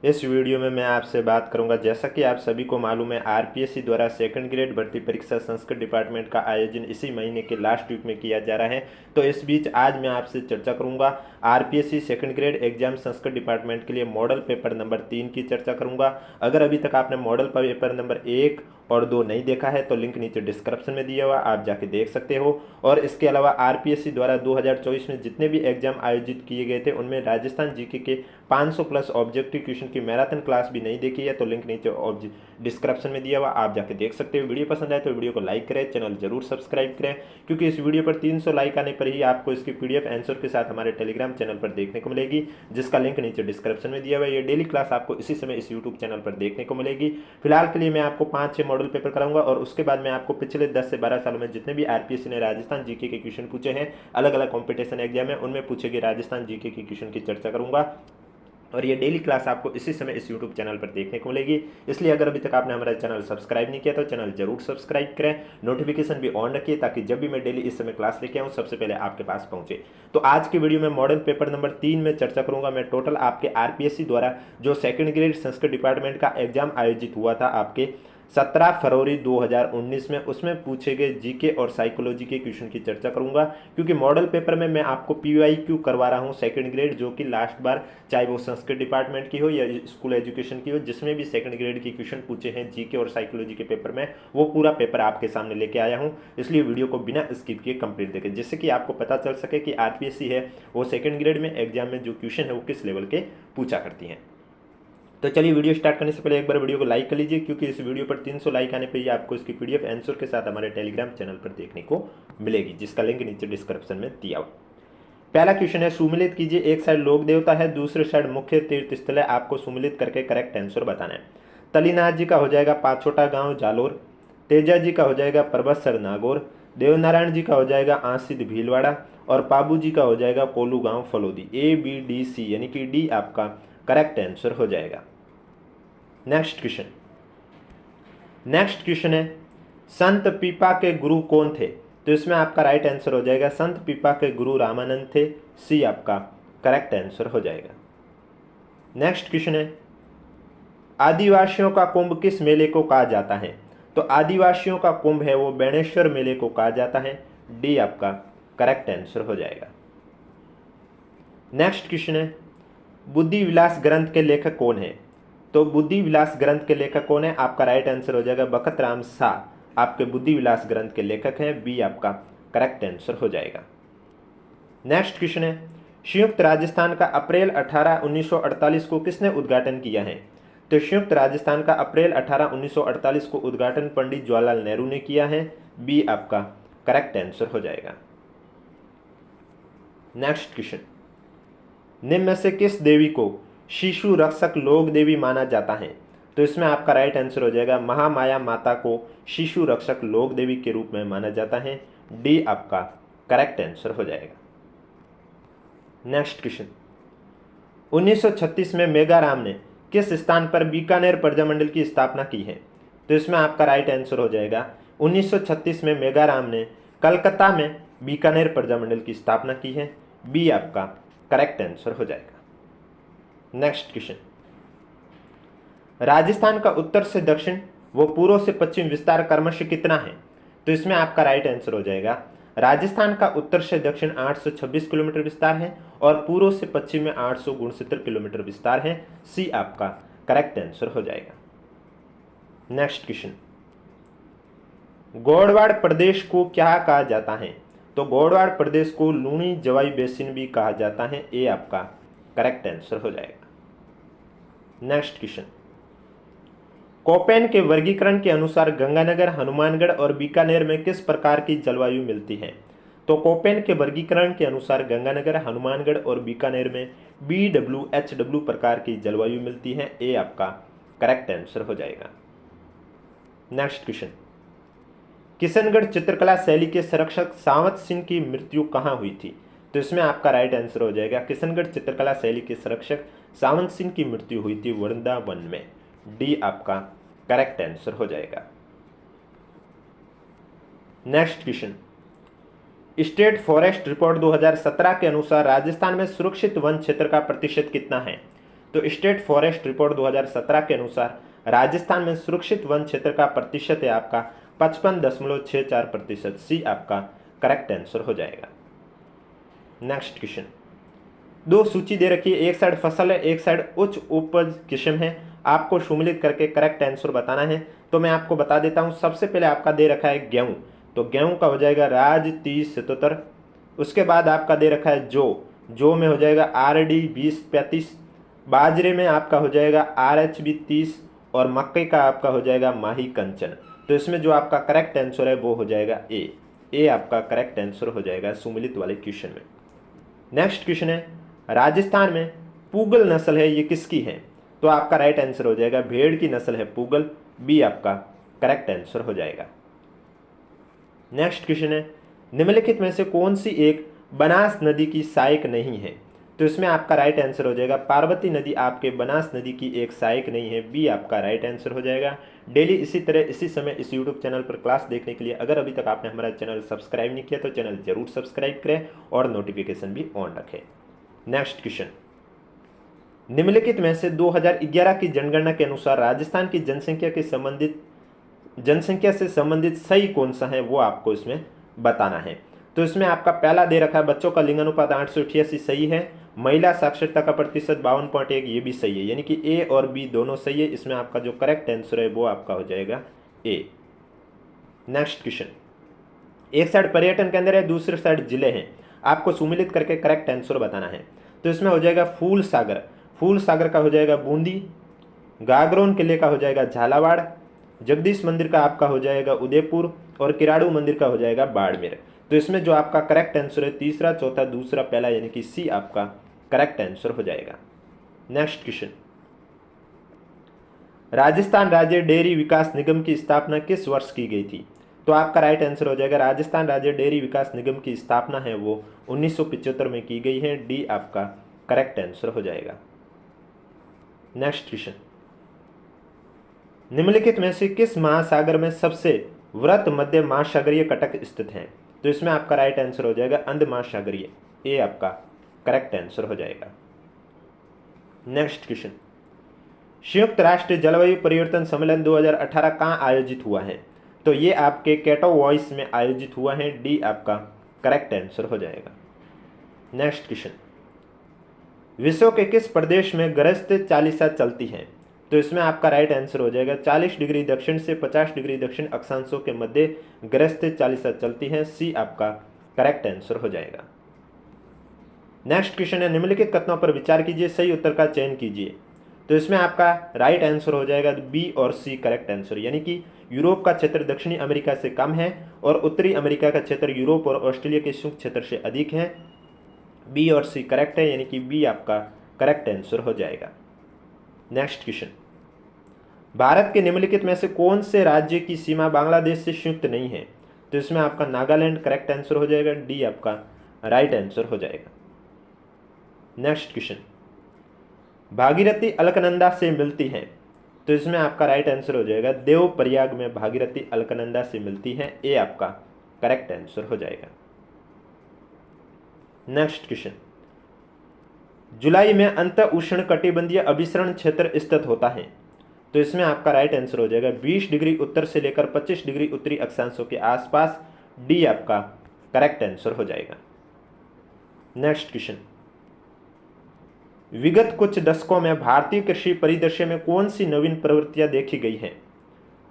इस वीडियो में मैं आपसे बात करूंगा, जैसा कि आप सभी को मालूम है, आरपीएससी द्वारा सेकंड ग्रेड भर्ती परीक्षा संस्कृत डिपार्टमेंट का आयोजन इसी महीने के लास्ट वीक में किया जा रहा है। तो इस बीच आज मैं आपसे चर्चा करूंगा RPSC second grade exam Sanskrit department के लिए मॉडल पेपर नंबर 3 की चर्चा करूंगा। अगर अभी तक आपने मॉडल पेपर नंबर 1 और 2 नहीं देखा है तो लिंक नीचे डिस्क्रिप्शन में दिया हुआ, आप जाके देख सकते हो। और इसके अलावा आरपीएससी द्वारा 2024 में जितने भी एग्जाम आयोजित किए गए थे उनमें राजस्थान जीके के 500 प्लस ऑब्जेक्टिव क्वेश्चन की मैराथन क्लास भी नहीं देखी है तो लिंक नीचे डिस्क्रिप्शन में दिया हुआ, आप जाके देख सकते हो। वीडियो पसंद आए तो वीडियो को लाइक करें, चैनल जरूर सब्सक्राइब करें, क्योंकि इस वीडियो पर 300 लाइक आने पर ही आपको इसकी पीडीएफ आंसर के साथ हमारे टेलीग्राम चैनल पर देखने को मिलेगी, जिसका लिंक नीचे डिस्क्रिप्शन में दिया हुआ है। ये डेली क्लास आपको इसी समय इस यूट्यूब चैनल पर देखने को मिलेगी। फिलहाल के लिए मैं आपको 5-6 मॉडल पेपर कराऊंगा और उसके बाद मैं आपको पिछले 10 से 12 सालों में जितने भी आरपीएससी ने राजस्थान जीके के क्वेश्चन पूछे हैं, अलग अलग कॉम्पिटिशन एग्जाम है, उनमें पूछे गए राजस्थान जीके के क्वेश्चन की चर्चा करूंगा। और ये डेली क्लास आपको इसी समय इस यूट्यूब चैनल पर देखने को मिलेगी। इसलिए अगर अभी तक आपने हमारा चैनल सब्सक्राइब नहीं किया तो चैनल जरूर सब्सक्राइब करें, नोटिफिकेशन भी ऑन रखिए ताकि जब भी मैं डेली इस समय क्लास लेके आऊँ सबसे पहले आपके पास पहुंचे। तो आज की वीडियो में मॉडल पेपर नंबर 3 में चर्चा करूंगा मैं टोटल आपके आरपीएससी द्वारा जो सेकंड ग्रेड संस्कृत डिपार्टमेंट का एग्जाम आयोजित हुआ था आपके 17 फरवरी 2019 में, उसमें पूछे गए जीके और साइकोलॉजी के क्वेश्चन की चर्चा करूंगा। क्योंकि मॉडल पेपर में मैं आपको पीवाईक्यू करवा रहा हूं सेकंड ग्रेड, जो कि लास्ट बार चाहे वो संस्कृत डिपार्टमेंट की हो या स्कूल एजुकेशन की हो, जिसमें भी सेकंड ग्रेड के क्वेश्चन पूछे हैं जीके और साइकोलॉजी के पेपर में, वो पूरा पेपर आपके सामने लेके आया हूँ। इसलिए वीडियो को बिना स्किप किए कंप्लीट देखें, जिससे कि आपको पता चल सके कि आरपीएससी है वो सेकंड ग्रेड में एग्जाम में जो क्वेश्चन है वो किस लेवल के पूछा करती हैं। तो चलिए वीडियो स्टार्ट करने से पहले एक बार वीडियो को लाइक कर लीजिए, क्योंकि इस वीडियो पर 300 लाइक आने पर ही आपको इसकी पीडीएफ आंसर के साथ हमारे टेलीग्राम चैनल पर देखने को मिलेगी, जिसका लिंक नीचे डिस्क्रिप्शन में दिया हुआ। पहला क्वेश्चन है, सुमिलित कीजिए। एक साइड लोक देवता है, दूसरे साइड मुख्य तीर्थ स्थल है, आपको सुमिलित करके करेक्ट आंसर बताना है। तलीनाथ जी का हो जाएगा पाछोटा गांव जालोर, तेजा जी का हो जाएगा परबतसर नागौर, देवनारायण जी का हो जाएगा आंसिद भीलवाड़ा और पाबू जी का हो जाएगा कोलू गांव Phalodi. A B D C यानी कि डी आपका करेक्ट आंसर हो जाएगा। नेक्स्ट क्वेश्चन है, संत पीपा के गुरु कौन थे? तो इसमें आपका राइट आंसर हो जाएगा संत पीपा के गुरु रामानंद थे, सी आपका करेक्ट आंसर हो जाएगा। नेक्स्ट क्वेश्चन है, आदिवासियों का कुंभ किस मेले को कहा जाता है? तो आदिवासियों का कुंभ है वो बेणेश्वर मेले को कहा जाता है, डी आपका करेक्ट आंसर हो जाएगा। नेक्स्ट क्वेश्चन है, बुद्धि विलास ग्रंथ के लेखक कौन है? तो बुद्धि विलास ग्रंथ के लेखक कौन है? आपका राइट आंसर हो जाएगा बखत राम शाह, आपके बुद्धि विलास ग्रंथ के लेखक हैं, बी आपका करेक्ट आंसर हो जाएगा। नेक्स्ट क्वेश्चन है, संयुक्त राजस्थान का अप्रैल 18 1948 को किसने उद्घाटन किया है? तो संयुक्त राजस्थान का अप्रैल 18 1948 को उद्घाटन पंडित जवाहरलाल नेहरू ने किया है, बी आपका करेक्ट आंसर हो जाएगा। नेक्स्ट क्वेश्चन, निम्न में से किस देवी को शिशु रक्षक लोक देवी माना जाता है? तो इसमें आपका राइट आंसर हो जाएगा महामाया माता को शिशु रक्षक लोक देवी के रूप में माना जाता है, डी आपका करेक्ट आंसर हो जाएगा। नेक्स्ट क्वेश्चन, 1936 में मेघाराम ने किस स्थान पर बीकानेर प्रजामंडल की स्थापना की है? तो इसमें आपका राइट आंसर हो जाएगा 1936 में मेघाराम ने कलकत्ता में बीकानेर प्रजामंडल की स्थापना की है, बी आपका करेक्ट आंसर हो जाएगा। नेक्स्ट क्वेश्चन, राजस्थान का उत्तर से दक्षिण व पूर्व से पश्चिम विस्तार क्रमशः कितना है? तो इसमें आपका राइट आंसर हो जाएगा राजस्थान का उत्तर से दक्षिण 826 किलोमीटर विस्तार है और पूर्व से पश्चिम में 869 किलोमीटर विस्तार है, सी आपका करेक्ट आंसर हो जाएगा। नेक्स्ट क्वेश्चन, गौड़वाड़ प्रदेश को क्या कहा जाता है? तो गौड़वाड़ प्रदेश को लूणी जवाई बेसिन भी कहा जाता है, ए आपका करेक्ट आंसर हो जाएगा। नेक्स्ट क्वेश्चन, कोपेन के वर्गीकरण के अनुसार गंगानगर, हनुमानगढ़ और बीकानेर में किस प्रकार की जलवायु मिलती है? तो कोपेन के वर्गीकरण के अनुसार गंगानगर, हनुमानगढ़ और बीकानेर में BWHW प्रकार की जलवायु मिलती है, ए आपका करेक्ट आंसर हो जाएगा। नेक्स्ट क्वेश्चन, किशनगढ़ चित्रकला शैली के संरक्षक सावंत सिंह की मृत्यु कहाँ हुई थी? तो इसमें आपका राइट आंसर हो जाएगा किशनगढ़ चित्रकला शैली के संरक्षक सावंत सिंह की मृत्यु हुई थी वृंदावन में, डी आपका करेक्ट आंसर हो जाएगा। Next question, state forest report 2017 के अनुसार राजस्थान में सुरक्षित वन क्षेत्र का प्रतिशत कितना है? तो स्टेट फॉरेस्ट रिपोर्ट 2017 के अनुसार राजस्थान में सुरक्षित वन क्षेत्र का प्रतिशत है आपका 55.64%। सी आपका करेक्ट आंसर हो जाएगा। नेक्स्ट क्वेश्चन, दो सूची दे रखी है, एक साइड फसल है, एक साइड उच्च उपज किस्म है, आपको सम्मिलित करके करेक्ट आंसर बताना है। तो मैं आपको बता देता हूं, सबसे पहले आपका दे रखा है गेहूं, तो गेहूं का हो जाएगा राज 3077। उसके बाद आपका दे रखा है जो में हो जाएगा RD 2035, बाजरे में आपका हो जाएगा RHB 30 और मक्के का आपका हो जाएगा माही कंचन। तो इसमें जो आपका करेक्ट आंसर है वो हो जाएगा ए आपका करेक्ट आंसर हो जाएगा सम्मिलित वाले क्वेश्चन में। नेक्स्ट क्वेश्चन है, राजस्थान में पूगल नस्ल है, ये किसकी है? तो आपका राइट आंसर हो जाएगा भेड़ की नस्ल है पूगल, बी आपका करेक्ट आंसर हो जाएगा। नेक्स्ट क्वेश्चन है, निम्नलिखित में से कौन सी एक बनास नदी की सहायक नहीं है? तो इसमें आपका राइट आंसर हो जाएगा पार्वती नदी आपके बनास नदी की एक सहायक नहीं है, बी आपका राइट आंसर हो जाएगा। डेली इसी तरह इसी समय इस यूट्यूब चैनल पर क्लास देखने के लिए अगर अभी तक आपने हमारा चैनल सब्सक्राइब नहीं किया तो चैनल जरूर सब्सक्राइब करें और नोटिफिकेशन भी ऑन रखें। नेक्स्ट क्वेश्चन, निम्नलिखित में से 2011 की जनगणना के अनुसार राजस्थान की जनसंख्या से संबंधित सही कौन सा है वो आपको इसमें बताना है। तो इसमें आपका पहला दे रखा है बच्चों का लिंगानुपात 888 सही है, महिला साक्षरता का प्रतिशत 52.1 ये भी सही है, यानी कि ए और बी दोनों सही है। इसमें आपका जो करेक्ट आंसर है वो आपका हो जाएगा ए। नेक्स्ट क्वेश्चन, एक साइड पर्यटन केंद्र है, दूसरी साइड जिले हैं, आपको सम्मिलित करके करेक्ट आंसर बताना है। तो इसमें हो जाएगा फूल सागर का हो जाएगा बूंदी, गागरोन किले का हो जाएगा झालावाड़, जगदीश मंदिर का आपका हो जाएगा उदयपुर और किराड़ू मंदिर का हो जाएगा बाड़मेर। तो इसमें जो आपका करेक्ट आंसर है तीसरा, चौथा, दूसरा, पहला यानी कि सी आपका करेक्ट आंसर हो जाएगा। नेक्स्ट क्वेश्चन, राजस्थान राज्य डेयरी विकास निगम की स्थापना किस वर्ष की गई थी? तो आपका राइट आंसर हो जाएगा राजस्थान राज्य डेयरी विकास निगम की स्थापना है वो 1975 में की गई है, डी आपका करेक्ट आंसर हो जाएगा। नेक्स्ट क्वेश्चन, निम्नलिखित में से किस महासागर में सबसे वृहत मध्य महासागरीय कटक स्थित है? तो इसमें आपका राइट आंसर हो जाएगा अंध महासागरीय, ए आपका करेक्ट आंसर हो जाएगा। नेक्स्ट क्वेश्चन, संयुक्त राष्ट्र जलवायु परिवर्तन सम्मेलन 2018 कहाँ आयोजित हुआ है? तो ये आपके कैटोवॉइस में आयोजित हुआ है, डी आपका करेक्ट आंसर हो जाएगा। नेक्स्ट क्वेश्चन, विश्व के किस प्रदेश में गृहस्थ चालिसा चलती है? तो इसमें आपका राइट आंसर हो जाएगा 40 डिग्री दक्षिण से 50 डिग्री दक्षिण अक्षांशों के मध्य गृहस्थ चालिसा चलती है, सी आपका करेक्ट आंसर हो जाएगा। नेक्स्ट क्वेश्चन है, निम्नलिखित कथनों पर विचार कीजिए, सही उत्तर का चयन कीजिए। तो इसमें आपका राइट आंसर हो जाएगा बी और सी करेक्ट आंसर, यानी कि यूरोप का क्षेत्र दक्षिणी अमेरिका से कम है और उत्तरी अमेरिका का क्षेत्र यूरोप और ऑस्ट्रेलिया के संयुक्त क्षेत्र से अधिक है। बी और सी करेक्ट है, यानी कि बी आपका करेक्ट आंसर हो जाएगा। नेक्स्ट क्वेश्चन, भारत के निम्नलिखित में से कौन से राज्य की सीमा बांग्लादेश से संयुक्त नहीं है? तो इसमें आपका नागालैंड करेक्ट आंसर हो जाएगा, डी आपका राइट आंसर हो जाएगा। नेक्स्ट क्वेश्चन, भागीरथी अलकनंदा से मिलती है? तो इसमें आपका राइट आंसर हो जाएगा देवप्रयाग में भागीरथी अलकनंदा से मिलती है, ए आपका करेक्ट आंसर हो जाएगा। नेक्स्ट क्वेश्चन, जुलाई में अंत उष्णकटिबंधीय अभिसरण क्षेत्र स्थित होता है? तो इसमें आपका राइट आंसर हो जाएगा 20 डिग्री उत्तर से लेकर 25 डिग्री उत्तरी अक्षांशों के आसपास, डी आपका करेक्ट आंसर हो जाएगा। नेक्स्ट क्वेश्चन, विगत कुछ दशकों में भारतीय कृषि परिदृश्य में कौन सी नवीन प्रवृत्तियां देखी गई हैं?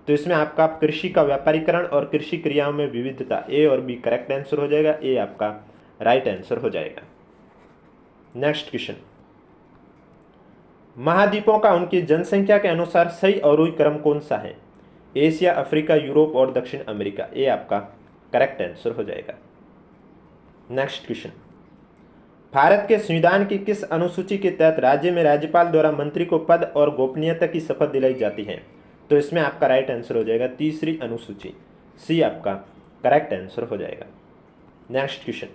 तो इसमें आपका कृषि का व्यापारीकरण और कृषि क्रियाओं में विविधता, ए और बी करेक्ट आंसर हो जाएगा, ए आपका राइट आंसर हो जाएगा। नेक्स्ट क्वेश्चन, महाद्वीपों का उनकी जनसंख्या के अनुसार सही अवरोही क्रम कौन सा है? एशिया, अफ्रीका, यूरोप और दक्षिण अमेरिका, ए आपका करेक्ट आंसर हो जाएगा। नेक्स्ट क्वेश्चन, भारत के संविधान की किस अनुसूची के तहत राज्य में राज्यपाल द्वारा मंत्री को पद और गोपनीयता की शपथ दिलाई जाती है? तो इसमें आपका राइट आंसर हो जाएगा तीसरी अनुसूची, सी आपका करेक्ट आंसर हो जाएगा। नेक्स्ट क्वेश्चन,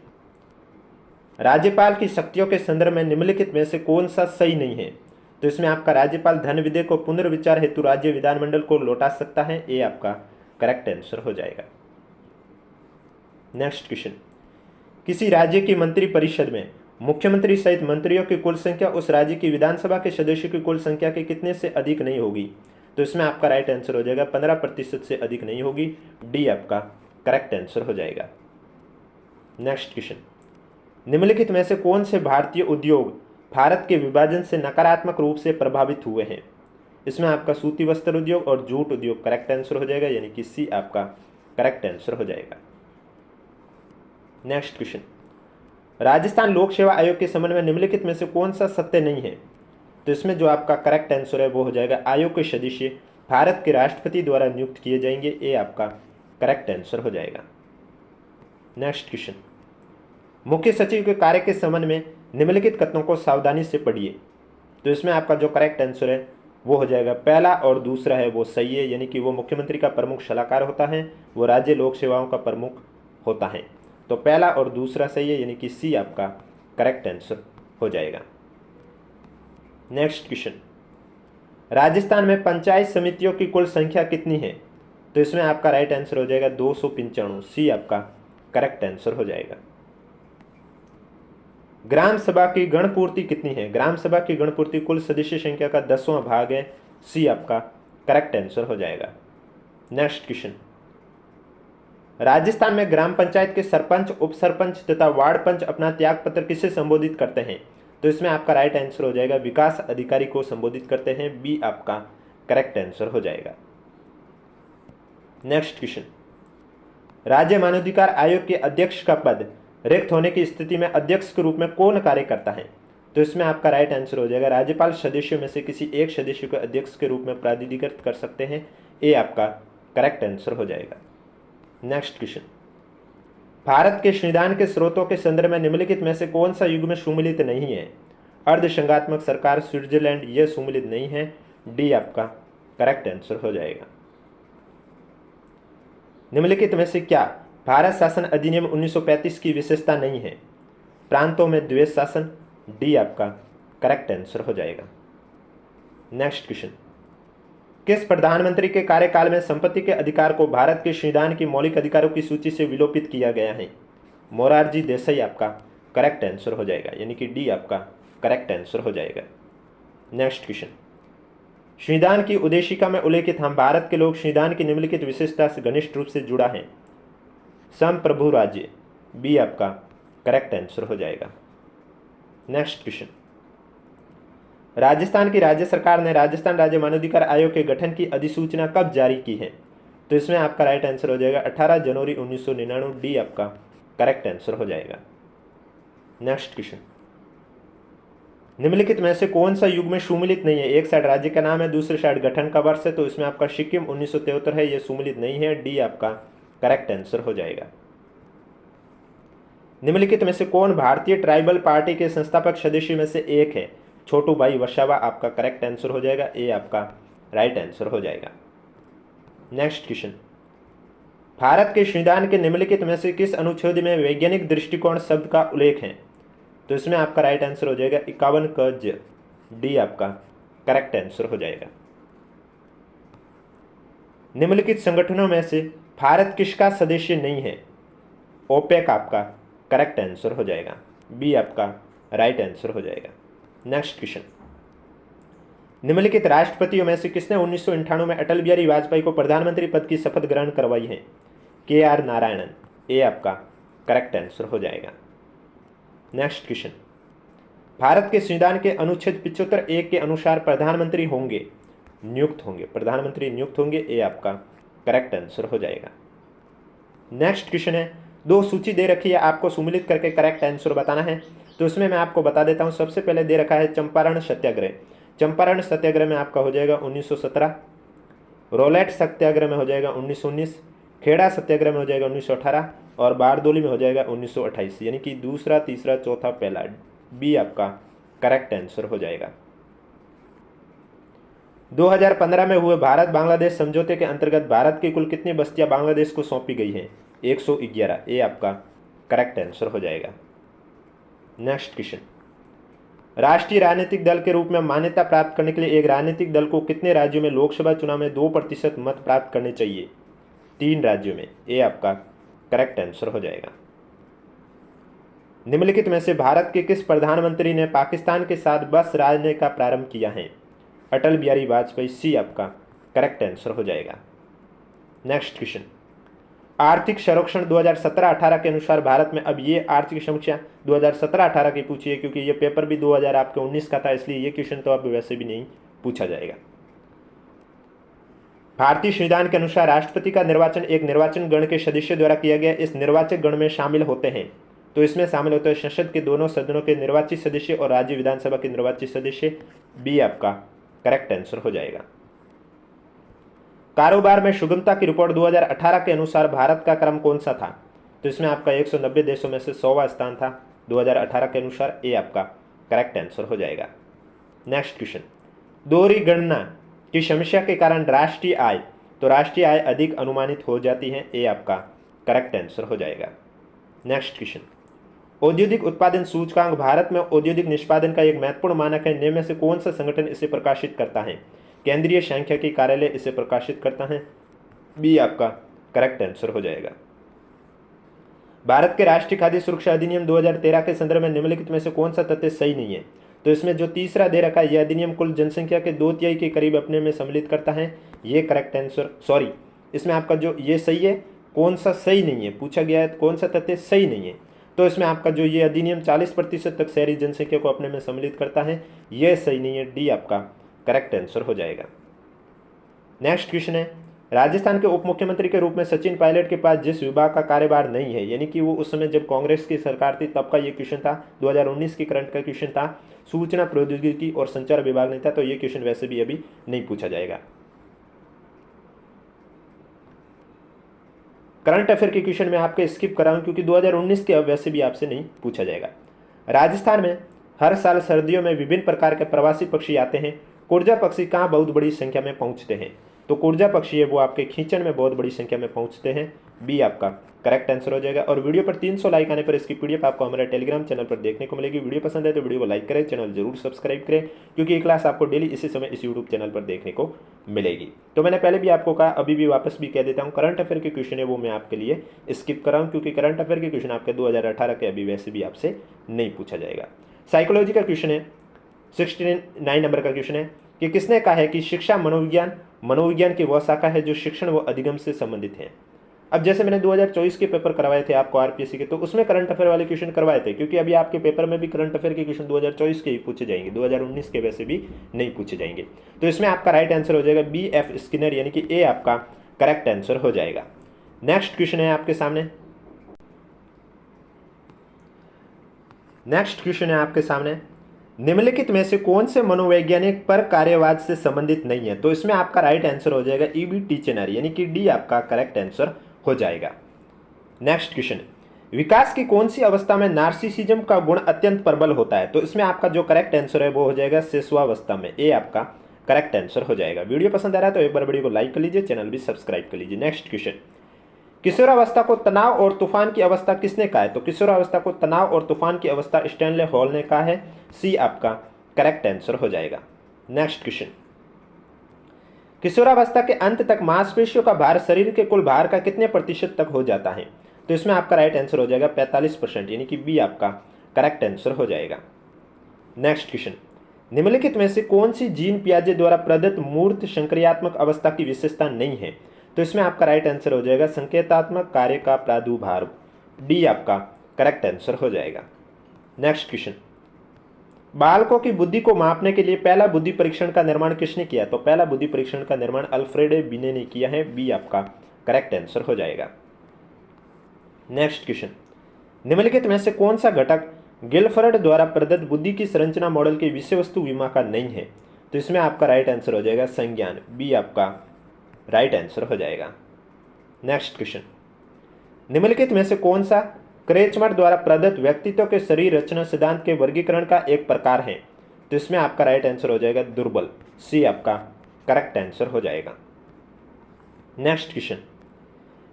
राज्यपाल की शक्तियों के संदर्भ में निम्नलिखित में से कौन सा सही नहीं है? तो इसमें आपका राज्यपाल धन विधेयक को पुनर्विचार हेतु राज्य विधानमंडल को लौटा सकता है, ए आपका करेक्ट आंसर हो जाएगा। नेक्स्ट क्वेश्चन, किसी राज्य की मंत्री परिषद में मुख्यमंत्री सहित मंत्रियों की कुल संख्या उस राज्य की विधानसभा के सदस्यों की कुल संख्या के कितने से अधिक नहीं होगी? तो इसमें आपका राइट आंसर हो जाएगा 15% से अधिक नहीं होगी। डी आपका करेक्ट आंसर हो जाएगा। नेक्स्ट क्वेश्चन, निम्नलिखित में से कौन से भारतीय उद्योग भारत के विभाजन से नकारात्मक रूप से प्रभावित हुए हैं? इसमें आपका सूती वस्त्र उद्योग और जूट उद्योग करेक्ट आंसर हो जाएगा, यानी कि सी आपका करेक्ट आंसर हो जाएगा। नेक्स्ट क्वेश्चन, राजस्थान लोक सेवा आयोग के संबंध में निम्नलिखित में से कौन सा सत्य नहीं है? तो इसमें जो आपका करेक्ट आंसर है वो हो जाएगा आयोग के सदस्य भारत के राष्ट्रपति द्वारा नियुक्त किए जाएंगे। ए आपका करेक्ट आंसर हो जाएगा। नेक्स्ट क्वेश्चन, मुख्य सचिव के कार्य के संबंध में निम्नलिखित कथनों को सावधानी से पढ़िए। तो इसमें आपका जो करेक्ट आंसर है वो हो जाएगा पहला और दूसरा है वो सही है, यानी कि वो मुख्यमंत्री का प्रमुख सलाहकार होता है, वो राज्य लोक सेवाओं का प्रमुख होता है। तो पहला और दूसरा सही है, यानी कि सी आपका करेक्ट आंसर हो जाएगा। नेक्स्ट क्वेश्चन, राजस्थान में पंचायत समितियों की कुल संख्या कितनी है? तो इसमें आपका राइट आंसर हो जाएगा 295। सी आपका करेक्ट आंसर हो जाएगा। ग्राम सभा की गणपूर्ति कितनी है? ग्राम सभा की गणपूर्ति कुल सदस्य संख्या का 10वां भाग है। सी आपका करेक्ट आंसर हो जाएगा। नेक्स्ट क्वेश्चन, राजस्थान में ग्राम पंचायत के सरपंच, उप सरपंच तथा वार्ड पंच अपना त्याग पत्र किसे संबोधित करते हैं? तो इसमें आपका राइट आंसर हो जाएगा विकास अधिकारी को संबोधित करते हैं। बी आपका करेक्ट आंसर हो जाएगा। नेक्स्ट क्वेश्चन, राज्य मानवाधिकार आयोग के अध्यक्ष का पद रिक्त होने की स्थिति में अध्यक्ष के रूप में कौन कार्य करता है? तो इसमें आपका राइट आंसर हो जाएगा राज्यपाल सदस्यों में से किसी एक सदस्य को अध्यक्ष के रूप में प्राधिकृत कर सकते हैं। ए आपका करेक्ट आंसर हो जाएगा। नेक्स्ट क्वेश्चन, भारत के संविधान के स्रोतों के संदर्भ में निम्नलिखित में से कौन सा युग में सुमिलित नहीं है? अर्धसंघात्मक सरकार, स्विट्जरलैंड, यह सुमिलित नहीं है। डी आपका करेक्ट आंसर हो जाएगा। निम्नलिखित में से क्या भारत शासन अधिनियम 1935 की विशेषता नहीं है? प्रांतों में द्वैध शासन। डी आपका करेक्ट आंसर हो जाएगा। नेक्स्ट क्वेश्चन, किस प्रधानमंत्री के कार्यकाल में संपत्ति के अधिकार को भारत के संविधान की मौलिक अधिकारों की सूची से विलोपित किया गया है? मोरारजी देसाई आपका करेक्ट आंसर हो जाएगा, यानी कि डी आपका करेक्ट आंसर हो जाएगा। नेक्स्ट क्वेश्चन, संविधान की उद्देशिका में उल्लेखित हम भारत के लोग संविधान की निम्नलिखित विशेषता से घनिष्ठ रूप से जुड़ा है। संप्रभु राज्य। बी आपका करेक्ट आंसर हो जाएगा। नेक्स्ट क्वेश्चन, राजस्थान की राज्य सरकार ने राजस्थान राज्य मानवाधिकार आयोग के गठन की अधिसूचना कब जारी की है? तो इसमें आपका राइट आंसर हो जाएगा 18 जनवरी 1999। डी आपका करेक्ट आंसर हो जाएगा। नेक्स्ट क्वेश्चन, निम्नलिखित में से कौन सा युग में सुमिलित नहीं है? एक साइड राज्य का नाम है, दूसरी साइड गठन का वर्ष है, तो इसमें आपका सिक्किम 1973 है, यह सुमिलित नहीं है। डी आपका करेक्ट आंसर हो जाएगा। निम्नलिखित में से कौन भारतीय ट्राइबल पार्टी के संस्थापक सदस्यों में से एक है? छोटू भाई वसावा आपका करेक्ट आंसर हो जाएगा। ए आपका राइट आंसर हो जाएगा। नेक्स्ट क्वेश्चन, भारत के संविधान के निम्नलिखित में से किस अनुच्छेद में वैज्ञानिक दृष्टिकोण शब्द का उल्लेख है? तो इसमें आपका राइट आंसर हो जाएगा 51 क ज। डी आपका करेक्ट आंसर हो जाएगा। निम्नलिखित संगठनों में से भारत किसका सदस्य नहीं है? ओपेक आपका करेक्ट आंसर हो जाएगा। बी आपका राइट आंसर हो जाएगा। नेक्स्ट क्वेश्चन, निम्नलिखित राष्ट्रपतियों में से किसने 1998 में अटल बिहारी वाजपेयी को प्रधानमंत्री पद की शपथ ग्रहण करवाई है? के आर नारायणन। ए आपका करेक्ट आंसर हो जाएगा। नेक्स्ट क्वेश्चन, भारत के संविधान के अनुच्छेद 75(1) के अनुसार प्रधानमंत्री होंगे, नियुक्त होंगे, प्रधानमंत्री नियुक्त होंगे। ए आपका करेक्ट आंसर हो जाएगा। नेक्स्ट क्वेश्चन है, दो सूची दे रखी है, आपको सुमिलित करके करेक्ट आंसर बताना है। तो इसमें मैं आपको बता देता हूं। सबसे पहले दे रखा है चंपारण सत्याग्रह। चंपारण सत्याग्रह में आपका हो जाएगा 1917। रोलेट सत्याग्रह में हो जाएगा 1919। खेड़ा सत्याग्रह में हो जाएगा 1918 और बारदोली में हो जाएगा 1928, यानी कि दूसरा, तीसरा, चौथा, पहला। बी आपका करेक्ट आंसर हो जाएगा। 2015 में हुए भारत बांग्लादेश समझौते के अंतर्गत भारत की कुल कितनी बस्तियां बांग्लादेश को सौंपी गई हैं? 111। ए आपका करेक्ट आंसर हो जाएगा। नेक्स्ट क्वेश्चन, राष्ट्रीय राजनीतिक दल के रूप में मान्यता प्राप्त करने के लिए एक राजनीतिक दल को कितने राज्यों में लोकसभा चुनाव में 2% मत प्राप्त करने चाहिए? 3 राज्यों में। ए आपका करेक्ट आंसर हो जाएगा। निम्नलिखित में से भारत के किस प्रधानमंत्री ने पाकिस्तान के साथ बस राजनीति का प्रारंभ किया है? अटल बिहारी वाजपेयी। सी आपका करेक्ट आंसर हो जाएगा। नेक्स्ट क्वेश्चन, आर्थिक सर्वेक्षण 2017-18 के अनुसार भारत में, अब ये आर्थिक समीक्षा 2017-18 की पूछी है क्योंकि ये पेपर भी 2019 का था, इसलिए ये क्वेश्चन तो अब वैसे भी नहीं पूछा जाएगा। भारतीय संविधान के अनुसार राष्ट्रपति का निर्वाचन एक निर्वाचन गण के सदस्यों द्वारा किया गया। इस निर्वाचक गण में शामिल होते हैं, तो इसमें शामिल होते हैं संसद के दोनों सदनों के निर्वाचित सदस्य और राज्य विधानसभा के निर्वाचित सदस्य। बी आपका करेक्ट आंसर हो जाएगा। कारोबार में सुगमता की रिपोर्ट 2018 के अनुसार भारत का क्रम कौन सा था? तो इसमें आपका 190 देशों में से 100वां स्थान था 2018 के अनुसार। ए आपका करेक्ट आंसर हो जाएगा। नेक्स्ट क्वेश्चन, दोहरी गणना की समस्या के कारण राष्ट्रीय आय, तो राष्ट्रीय आय अधिक अनुमानित हो जाती है। ए आपका करेक्ट आंसर हो जाएगा। नेक्स्ट क्वेश्चन, औद्योगिक उत्पादन सूचकांक भारत में औद्योगिक निष्पादन का एक महत्वपूर्ण मानक है। निम्न में से कौन सा संगठन इसे प्रकाशित करता है? केंद्रीय सांख्यिकी कार्यालय इसे प्रकाशित करता है। बी आपका करेक्ट आंसर हो जाएगा। भारत के राष्ट्रीय खाद्य सुरक्षा अधिनियम 2013 के संदर्भ में निम्नलिखित में से कौन सा तथ्य सही नहीं है? तो इसमें जो तीसरा दे रखा है, यह अधिनियम कुल जनसंख्या के 2/3 के करीब अपने में सम्मिलित करता है। ये करेक्ट आंसर, सॉरी, इसमें आपका जो ये सही है, कौन सा सही नहीं है पूछा गया है, कौन सा तथ्य सही नहीं है। तो इसमें आपका जो ये अधिनियम 40% तक शहरी जनसंख्या को अपने में सम्मिलित करता है, यह सही नहीं है। डी आपका करेक्ट आंसर हो जाएगा। नेक्स्ट क्वेश्चन है, राजस्थान के उप मुख्यमंत्री के रूप में सचिन पायलट के पास जिस विभाग का कार्यभार नहीं है, यानी कि वो उस समय जब कांग्रेस की सरकार थी तब का ये क्वेश्चन था, 2019 की करंट का क्वेश्चन था, सूचना प्रौद्योगिकी और संचार विभाग नहीं था, तो ये क्वेश्चन वैसे भी अभी नहीं पूछा जाएगा। करंट अफेयर के क्वेश्चन में आपके स्किप कराऊं क्योंकि 2019 के अब वैसे भी आपसे नहीं पूछा जाएगा। राजस्थान में हर साल सर्दियों में विभिन्न प्रकार के प्रवासी पक्षी आते हैं। कुर्जा पक्षी कहाँ बहुत बड़ी संख्या में पहुंचते हैं? तो कुर्जा पक्षी है वो आपके खींचन में बहुत बड़ी संख्या में पहुंचते हैं। बी आपका करेक्ट आंसर हो जाएगा। और वीडियो पर 300 लाइक आने पर इसकी पीडीएफ आपको हमारे टेलीग्राम चैनल पर देखने को मिलेगी। वीडियो पसंद है तो वीडियो को लाइक करें, चैनल जरूर सब्सक्राइब करें क्योंकि ये क्लास आपको डेली इसी समय इस यूट्यूब चैनल पर देखने को मिलेगी। तो मैंने पहले भी आपको कहा, अभी भी वापस भी कह देता हूँ, करंट अफेयर के क्वेश्चन है वो मैं आपके लिए स्किप कर रहा हूँ क्योंकि करंट अफेयर के क्वेश्चन आपके 2018 के अभी वैसे भी आपसे नहीं पूछा जाएगा। साइकोलॉजी का क्वेश्चन है, 69 नंबर का क्वेश्चन है कि किसने कहा है कि शिक्षा मनोविज्ञान की वह शाखा है जो शिक्षण व अधिगम से संबंधित है। अब जैसे मैंने 2024 के पेपर करवाए थे आपको आरपीएससी के, तो उसमें करंट अफेयर वाले क्वेश्चन करवाए थे क्योंकि अभी आपके पेपर में भी करंट अफेयर के क्वेश्चन 2024 के ही पूछे जाएंगे, 2019 के वैसे भी नहीं पूछे जाएंगे। तो इसमें आपका राइट आंसर हो जाएगा बी एफ स्किनर, यानी कि ए आपका करेक्ट आंसर हो जाएगा। नेक्स्ट क्वेश्चन है आपके सामने, नेक्स्ट क्वेश्चन है आपके सामने, निम्नलिखित में से कौन से मनोवैज्ञानिक पर कार्यवाद से संबंधित नहीं है? तो इसमें आपका राइट आंसर हो जाएगा ईबी टीचेनर, यानी कि डी आपका करेक्ट आंसर हो जाएगा। नेक्स्ट क्वेश्चन, विकास की कौन सी अवस्था में नार्सिसिज्म का गुण अत्यंत प्रबल होता है? तो इसमें आपका जो करेक्ट आंसर है वो हो जाएगा शिशुअवस्था में। ए आपका करेक्ट आंसर हो जाएगा। वीडियो पसंद आ रहा है तो एक बार वीडियो को लाइक कर लीजिए, चैनल भी सब्सक्राइब कर लीजिए। नेक्स्ट क्वेश्चन, किशोरावस्था को तनाव और तूफान की अवस्था किसने कहा है? तो किशोरावस्था को तनाव और तूफान की अवस्था स्टैनले हॉल ने कहा है। सी आपका करेक्ट आंसर हो जाएगा। नेक्स्ट क्वेश्चन, किशोरावस्था के अंत तक मांसपेशियों का भार शरीर के कुल भार का कितने प्रतिशत तक हो जाता है? तो इसमें आपका राइट आंसर हो जाएगा 45%, यानी कि बी आपका करेक्ट आंसर हो जाएगा। नेक्स्ट क्वेश्चन, निम्नलिखित में से कौन सी जीन पियाजे द्वारा प्रदत्त मूर्त संक्रियात्मक अवस्था की विशेषता नहीं है? तो इसमें आपका राइट आंसर हो जाएगा संकेतात्मक कार्य का प्रादुर्भाव। डी आपका करेक्ट आंसर हो जाएगा। नेक्स्ट क्वेश्चन, बालकों की बुद्धि को मापने के लिए पहला बुद्धि परीक्षण का निर्माण किसने किया? तो पहला बुद्धि परीक्षण का निर्माण अल्फ्रेड बिने ने किया है। बी आपका करेक्ट आंसर हो जाएगा। नेक्स्ट क्वेश्चन, निम्नलिखित में से कौन सा घटक गिलफर्ड द्वारा प्रदत्त बुद्धि की संरचना मॉडल की विषय वस्तु विमा का नहीं है? तो इसमें आपका राइट आंसर हो जाएगा संज्ञान। बी आपका राइट आंसर हो जाएगा। नेक्स्ट क्वेश्चन, निम्नलिखित में से कौन सा क्रेचमर द्वारा प्रदत्त व्यक्तित्व के शरीर रचना सिद्धांत के वर्गीकरण का एक प्रकार है? तो इसमें आपका राइट आंसर हो जाएगा दुर्बल। सी आपका करेक्ट आंसर हो जाएगा। नेक्स्ट क्वेश्चन,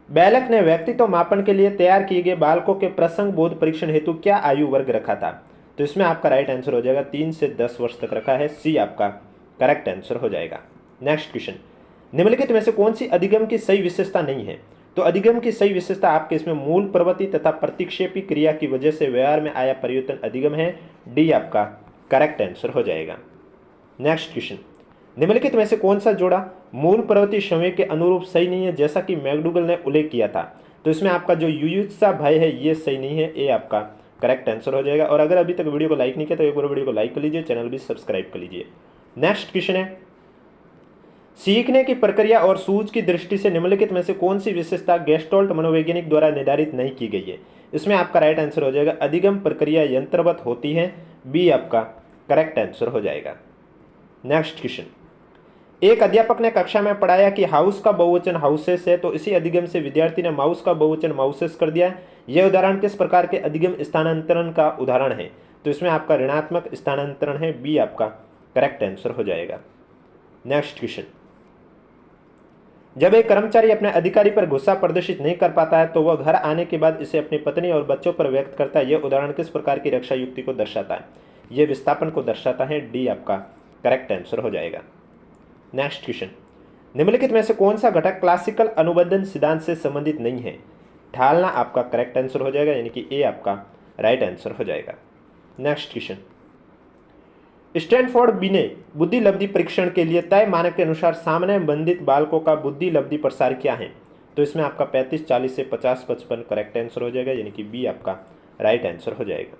बैलक ने व्यक्तित्व मापन के लिए तैयार किए गए बालकों के प्रसंग बोध परीक्षण हेतु क्या आयु वर्ग रखा था? तो इसमें आपका राइट आंसर हो जाएगा 3 से 10 वर्ष तक रखा है। सी आपका करेक्ट आंसर हो जाएगा। नेक्स्ट क्वेश्चन, निम्नलिखित में से कौन सी अधिगम की सही विशेषता नहीं है? तो अधिगम की सही विशेषता आपके इसमें मूल प्रवृत्ति तथा प्रतिक्षेपी क्रिया की वजह से व्यवहार में आया परिवर्तन अधिगम है। डी आपका करेक्ट आंसर हो जाएगा। नेक्स्ट क्वेश्चन, निम्नलिखित में से कौन सा जोड़ा मूल प्रवृत्ति संवेग के अनुरूप सही नहीं है, जैसा कि मैकडूगल ने उल्लेख किया था। तो इसमें आपका जो युयुत्सा भय है ये सही नहीं है, ए आपका करेक्ट आंसर हो जाएगा। और अगर अभी तक वीडियो को लाइक नहीं किया तो एक बार वीडियो को लाइक कर लीजिए, चैनल भी सब्सक्राइब कर लीजिए। नेक्स्ट क्वेश्चन है, सीखने की प्रक्रिया और सूझ की दृष्टि से निम्नलिखित में से कौन सी विशेषता गेस्टोल्ट मनोवैज्ञानिक द्वारा निर्धारित नहीं की गई है। इसमें आपका राइट आंसर हो जाएगा अधिगम प्रक्रिया यंत्रवत होती है, बी आपका करेक्ट आंसर हो जाएगा। नेक्स्ट क्वेश्चन, एक अध्यापक ने कक्षा में पढ़ाया कि हाउस का बहुवचन हाउसेस है, तो इसी अधिगम से विद्यार्थी ने माउस का बहुवचन माउसेस कर दिया। यह उदाहरण किस प्रकार के अधिगम स्थानांतरण का उदाहरण है। तो इसमें आपका ऋणात्मक स्थानांतरण है, बी आपका करेक्ट आंसर हो जाएगा। नेक्स्ट क्वेश्चन, जब एक कर्मचारी अपने अधिकारी पर गुस्सा प्रदर्शित नहीं कर पाता है तो वह घर आने के बाद इसे अपनी पत्नी और बच्चों पर व्यक्त करता है। यह उदाहरण किस प्रकार की रक्षा युक्ति को दर्शाता है। यह विस्थापन को दर्शाता है, डी आपका करेक्ट आंसर हो जाएगा। नेक्स्ट क्वेश्चन, निम्नलिखित में से कौन सा घटक क्लासिकल अनुबंधन सिद्धांत से संबंधित नहीं है। ढालना आपका करेक्ट आंसर हो जाएगा, यानी कि ए आपका राइट आंसर हो जाएगा। नेक्स्ट क्वेश्चन, स्टैनफोर्ड बी ने बुद्धि लब्धि परीक्षण के लिए तय मानक के अनुसार सामान्य बंधित बालकों का बुद्धि लब्धि प्रसार क्या है। तो इसमें आपका 35, 40 से 50, 55 करेक्ट आंसर हो जाएगा, यानी कि बी आपका राइट आंसर हो जाएगा।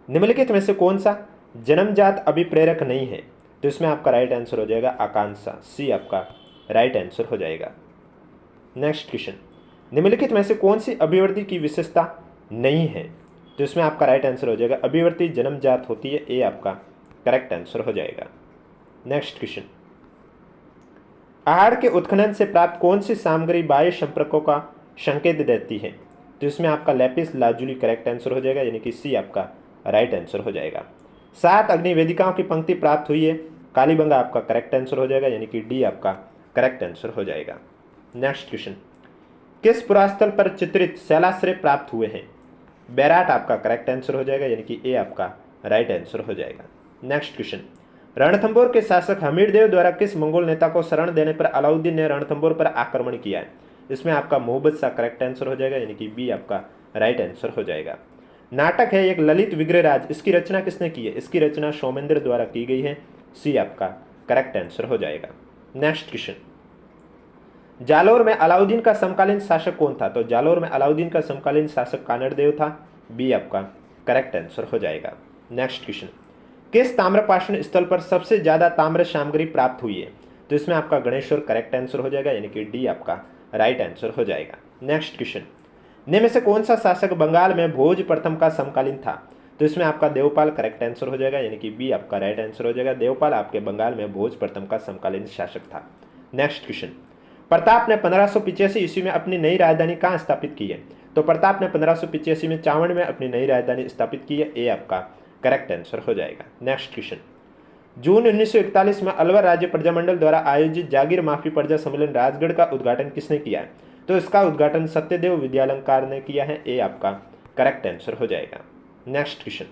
निम्नलिखित में से कौन सा जन्मजात अभिप्रेरक नहीं है। तो इसमें आपका राइट आंसर हो जाएगा आकांक्षा, सी आपका राइट आंसर हो जाएगा। नेक्स्ट क्वेश्चन, निम्नलिखित में से कौन सी अभिवृत्ति की विशेषता नहीं है। तो इसमें आपका राइट आंसर हो जाएगा अभिवृत्ति जन्मजात होती है, ए आपका करेक्ट आंसर हो जाएगा। नेक्स्ट क्वेश्चन, आहार के उत्खनन से प्राप्त कौन सी सामग्री बाह्य संपर्कों का संकेत देती है। तो इसमें आपका लैपिस लाजुली करेक्ट आंसर हो जाएगा, यानी कि सी आपका राइट आंसर हो जाएगा। 7 अग्निवेदिकाओं की पंक्ति प्राप्त हुई है, कालीबंगा आपका करेक्ट आंसर हो जाएगा, यानी कि डी आपका करेक्ट आंसर हो जाएगा। नेक्स्ट क्वेश्चन, किस पुरास्थल पर चित्रित शैलाश्रय प्राप्त हुए हैं। बैराट आपका करेक्ट आंसर हो जाएगा, यानी कि ए आपका राइट आंसर हो जाएगा। नेक्स्ट क्वेश्चन, रणथंबोर के शासक हमीरदेव द्वारा किस मंगोल नेता को शरण देने पर अलाउद्दीन ने रणथंबोर पर आक्रमण किया है। इसमें आपका मोहब्बत शाह करेक्ट आंसर हो जाएगा, यानी कि बी आपका राइट आंसर हो जाएगा। नाटक है एक ललित विग्रहराज, इसकी रचना किसने की है। इसकी रचना सोमेंद्र द्वारा की गई है, सी आपका करेक्ट आंसर हो जाएगा। नेक्स्ट क्वेश्चन, जालोर में अलाउद्दीन का समकालीन शासक कौन था। तो जालोर में अलाउद्दीन का समकालीन शासक कानड़देव था, बी आपका करेक्ट आंसर हो जाएगा। नेक्स्ट क्वेश्चन, किस ताम्रपाषाण स्थल पर सबसे ज्यादा ताम्र सामग्री प्राप्त हुई है। तो इसमें आपका गणेश्वर करेक्ट आंसर हो जाएगा, यानी कि डी आपका राइट आंसर हो जाएगा। नेक्स्ट क्वेश्चन, निम्न में से कौन सा शासक बंगाल में भोज प्रथम का समकालीन था। तो इसमें आपका देवपाल करेक्ट आंसर हो जाएगा, यानी कि बी आपका राइट आंसर हो जाएगा। देवपाल आपके बंगाल में भोज प्रथम का समकालीन शासक था। नेक्स्ट क्वेश्चन, प्रताप ने 1585 ईस्वी में अपनी नई राजधानी कहाँ स्थापित की है। तो प्रताप ने 1585 में चावड़ में अपनी नई राजधानी स्थापित की है, ए आपका करेक्ट आंसर हो जाएगा। नेक्स्ट क्वेश्चन, जून 1941 में अलवर राज्य प्रजामंडल द्वारा आयोजित जागीर माफी प्रजा सम्मेलन राजगढ़ का उद्घाटन किसने किया है। तो इसका उद्घाटन सत्यदेव विद्यालंकार ने किया है, ए आपका करेक्ट आंसर हो जाएगा। नेक्स्ट क्वेश्चन,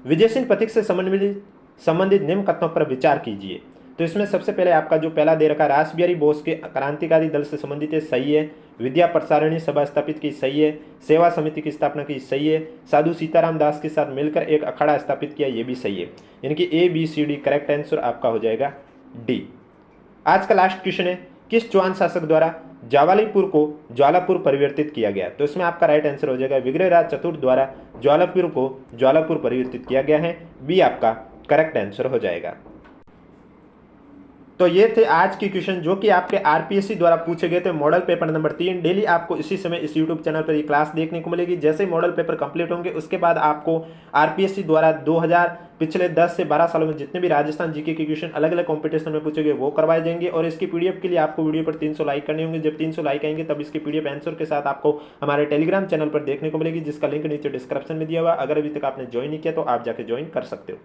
विजय सिंह पथिक से संबंधित निम्न कथनों पर विचार कीजिए। तो इसमें सबसे पहले आपका जो पहला दे रखा रासबिहारी बोस के क्रांतिकारी दल से संबंधित है, सही है। विद्या प्रसारणी सभा स्थापित की, सही है। सेवा समिति की स्थापना की, सही है। साधु सीताराम दास के साथ मिलकर एक अखाड़ा स्थापित किया, ये भी सही है। यानी कि A B C D correct answer आपका हो जाएगा डी। आज का लास्ट क्वेश्चन है, किस चौहान शासक द्वारा ज्वालापुर को ज्वालापुर परिवर्तित किया गया। तो इसमें आपका राइट आंसर हो जाएगा विग्रहराज चतुर्थ द्वारा ज्वालापुर को ज्वालापुर परिवर्तित किया गया है, बी आपका करेक्ट आंसर हो जाएगा। तो ये थे आज की क्वेश्चन जो कि आपके आरपीएससी द्वारा पूछे गए थे मॉडल पेपर नंबर 3। डेली आपको इसी समय इस यूट्यूब चैनल पर ये क्लास देखने को मिलेगी। जैसे ही मॉडल पेपर कंप्लीट होंगे उसके बाद आपको आरपीएससी द्वारा 2000 पिछले 10 से 12 सालों में जितने भी राजस्थान जीके के क्वेश्चन अलग अलग कॉम्पिटिशन में पूछे गए वो करवाए जाएंगे। और इसकी पीडीएफ के लिए आपको वीडियो पर 300 लाइक करने होंगे। जब 300 लाइक आएंगे तब इसकी पीडीएफ आंसर के साथ आपको हमारे टेलीग्राम चैनल पर देखने को मिलेगी, जिसका लिंक नीचे डिस्क्रिप्शन में दिया हुआ। अगर अभी तक आपने ज्वाइन नहीं किया तो आप जाके ज्वाइन कर सकते हो।